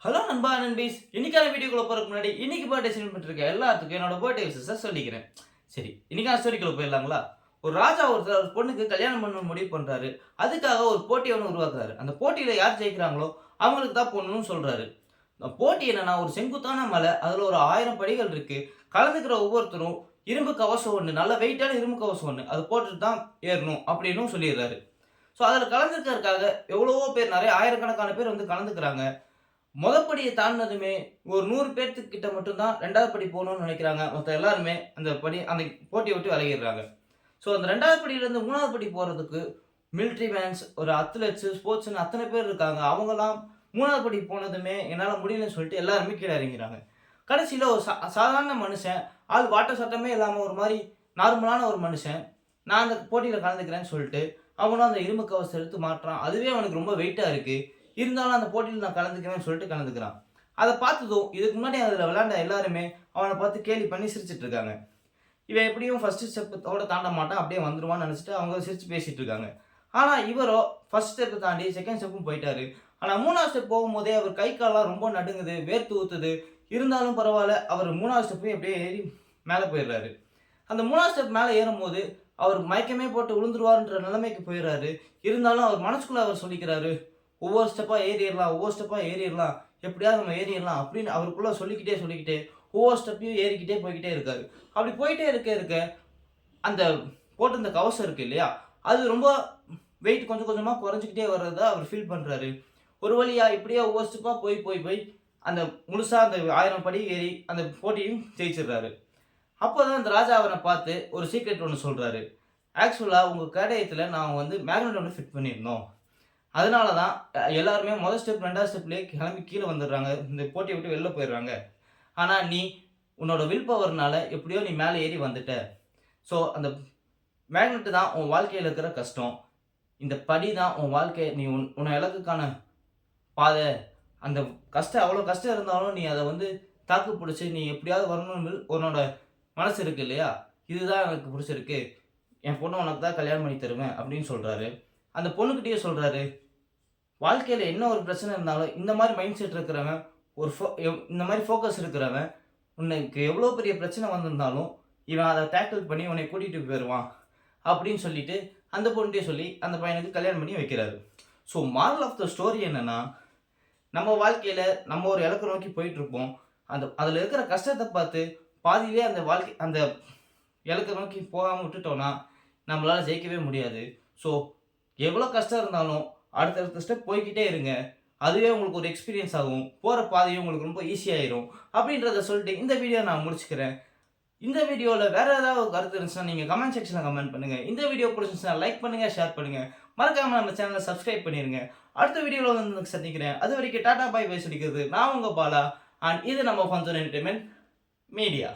Hello நண்பா நண்பீஸ், இன்னைக்கான வீடியோக்குள்ள போறதுக்கு முன்னாடி இன்னைக்கு பர்த்டே செலிப்ரேட் பண்ணிருக்க எல்லாத்துக்கும் என்னோட பர்த்டே விஷஸ் சொல்லிக்கிறேன். சரி, இன்னைக்கான ஸ்டோரிக்குள்ள போயிடலாங்களா? ஒரு ராஜா ஒருத்தர் ஒரு பொண்ணுக்கு கல்யாணம் பண்ண முடிவு பண்றாரு. அதுக்காக ஒரு போட்டி ஒன்று உருவாக்குறாரு. அந்த போட்டியில யார் ஜெயிக்கிறாங்களோ அவங்களுக்கு தான் பொண்ணுன்னு சொல்றாரு. அந்த போட்டி என்னன்னா, ஒரு செங்குத்தான மலை, அதுல ஒரு 1000 படிகள் இருக்கு. கலந்துக்கிற ஒவ்வொருத்தரும் இரும்பு கவசம் ஒண்ணு, நல்ல வெயிட்டான இரும்பு கவசம் ஒண்ணு, அது போட்டுட்டு தான் ஏறணும் அப்படின்னு சொல்லிடுறாரு. ஸோ அதுல கலந்துக்கிறதுக்காக எவ்வளவோ பேர், நிறைய ஆயிரக்கணக்கான பேர் வந்து கலந்துக்கிறாங்க. படிய தாண்டுனதுமே ஒரு 100 பேத்துக்கிட்ட மட்டும் தான் 2வது படி போணும்னு நினைக்கிறாங்க. மத்த எல்லாருமே அந்த போட்டிய விட்டு விலகிடுறாங்க. ஸோ அந்த 2வது படியிலருந்து 3வது படி போறதுக்கு மிலிட்டரி மேன்ஸ், ஒரு அத்லெட்ஸ், ஸ்போர்ட்ஸ்ன்னு அத்தன பேர் இருக்காங்க. அவங்கலாம் 3வது படி போனதுமே என்னால முடியலன்னு சொல்லிட்டு எல்லாருமே கீழ இறங்கிறாங்க. கடைசியில ஒரு சாதாரண மனுஷன், ஆள் வாட்ட சட்டமே இல்லாம ஒரு மாரி நார்மலான ஒரு மனுஷன், நான் அந்த போட்டியில கலந்துக்கிறேன்னு சொல்லிட்டு, அவனும் அந்த இரும்பு கவசத்த எடுத்து மாட்றான். அதுவே அவனுக்கு ரொம்ப வெயிட்டா இருக்கு. இருந்தாலும் அந்த போட்டியில நான் கலந்துக்கிறேன்னு சொல்லிட்டு கலந்துக்கிறான். அத பார்த்ததும் இதுக்கு முன்னாடி அதுல விளையாண்ட எல்லாருமே அவன பார்த்து கேலி பண்ணி சிரிச்சுட்டு இருக்காங்க. இவன் எப்படியும் ஃபர்ஸ்ட் ஸ்டெப்போட தாண்ட மாட்டான், அப்படியே வந்துருவான்னு நெனச்சுட்டு அவங்க சிரிச்சு பேசிட்டு இருக்காங்க. ஆனா இவரோ ஃபர்ஸ்ட் ஸ்டெப் தாண்டி செகண்ட் ஸ்டெப்பும் போயிட்டாரு. ஆனா 3வது ஸ்டெப் போகும்போதே அவர் கை கால்லாம் ரொம்ப நடுங்குது, வேர்த்து ஊத்துது. இருந்தாலும் பரவால்ல, அவர் 3வது ஸ்டெப்பையும் அப்படியே ஏறி மேல போயிடுறாரு. அந்த 3வது ஸ்டெப் மேல ஏறும்போது அவர் மயக்கமே போட்டு விழுந்துருவாருன்ற நிலைமைக்கு போயிடுறாரு. இருந்தாலும் அவர் மனசுக்குள்ள அவர் சொல்லிக்கிறாரு, ஒவ்வொரு ஸ்டெப்பா ஏறிறலாம், ஒவ்வொரு ஸ்டெப்பா ஏறிறலாம். எப்படியாவது நம்ம ஏறிறலாம் அப்படின்னு அவருக்குள்ள சொல்லிக்கிட்டே ஒவ்வொரு ஸ்டெப்பையும் ஏறிக்கிட்டே போய்க்கிட்டே இருக்காரு. அப்படி போயிட்டே இருக்க, அந்த போட்டிருந்த கவசம் இருக்கு இல்லையா? அது ரொம்ப வெயிட் கொஞ்சம் கொஞ்சமா குறைஞ்சுக்கிட்டே வர்றத அவர் ஃபீல் பண்றாரு. ஒரு வழியா இப்படியே ஒவ்வொரு ஸ்டெப்பா போய் அந்த முழுசா அந்த 1000 படி ஏறி அந்த போட்டியும் ஜெயிச்சிடுறாரு. அப்பதான் அந்த ராஜா அவர பார்த்து ஒரு சீக்ரெட் ஒண்ணு சொல்றாரு. ஆக்சுவலா உங்க கேடயத்துல நான் வந்து மேக்னெட் ஒண்ணு ஃபிட் பண்ணியிருந்தோம். அதனால தான் எல்லாருமே மொத ஸ்டெப், 2வது ஸ்டெப்லயே கிளம்பி கீழ வந்துடுறாங்க. இந்த போட்டிய விட்டு வெளில போயிடுறாங்க. ஆனா நீ உன்னோட வில் பவர்னால எப்படியோ நீ மேல ஏறி வந்துட்ட. ஸோ அந்த மேக்னெட் தான் உன் வாழ்க்கையில இருக்கிற கஷ்டம். இந்த படி தான் உன் வாழ்க்கை. நீ உன் இலக்குக்கான பாத. அந்த கஷ்டம், அவ்வளோ கஷ்டம் இருந்தாலும் நீ அத வந்து தாக்கு பிடிச்சு நீ எப்படியாவது வரணும்னு உன்னோட மனசு இருக்கு இல்லையா? இதுதான் எனக்கு பிடிச்சிருக்கு. என் பொண்ண உனக்கு தான் கல்யாணம் பண்ணி தருவேன் அப்படின்னு சொல்றாரு. அந்த பொண்ணுகிட்டயும் சொல்றாரு, வாழ்க்கையில என்ன ஒரு பிரச்சனை இருந்தாலும், இந்த மாரி மைண்ட் செட் இருக்கிறவன், ஒரு இந்த மாரி ஃபோக்கஸ் இருக்கிறவன், உனக்கு எவ்வளோ பெரிய பிரச்சனை வந்திருந்தாலும், இவன் அத டேக்கிள் பண்ணி உன்னைய கூட்டிட்டு போயிருவான். அப்படின்னு சொல்லிட்டு, அந்த பொண்ணுட்டயும் சொல்லி, அந்த பையனுக்கு கல்யாணம் பண்ணி வைக்கிறாரு. So moral of the story என்னன்னா, நம்ம வாழ்க்கையில நம்ம ஒரு இலக்க நோக்கி போயிட்டுருப்போம். அதுல இருக்கிற கஷ்டத்த பார்த்து, பாதியிலேயே அந்த இலக்க நோக்கி போகாம விட்டுட்டோம்னா, நம்மளால ஜெயிக்கவே முடியாது. ஸோ எவ்வளோ கஷ்டம் இருந்தாலும், அடுத்தடுத்த ஸ்டெப் போய்க்கிட்டே இருங்க. அதுவே உங்களுக்கு ஒரு எக்ஸ்பீரியன்ஸ் ஆகும். போற பாதையும் உங்களுக்கு ரொம்ப ஈஸியாயிரும். அப்படின்றத சொல்லிட்டு இந்த வீடியோ நான் முடிச்சுக்கிறேன். இந்த வீடியோல வேற ஏதாவது ஒரு கருத்து இருந்துச்சுன்னா, நீங்க கமெண்ட் செக்ஷன்ல கமெண்ட் பண்ணுங்க. இந்த வீடியோ புடிச்சிருந்துச்சுன்னா லைக் பண்ணுங்க, ஷேர் பண்ணுங்க. மறக்காம நம்ம சேனல சப்ஸ்கிரைப் பண்ணிருங்க. அடுத்த வீடியோல வந்து சந்திக்கிறேன். அதுவரைக்கும் டாடா பை பை சொல்லிக்கிறது நான் உங்க பாலா. அண்ட் இது நம்ம ஃபன்சன் என்டர்டெயின்மென்ட் மீடியா.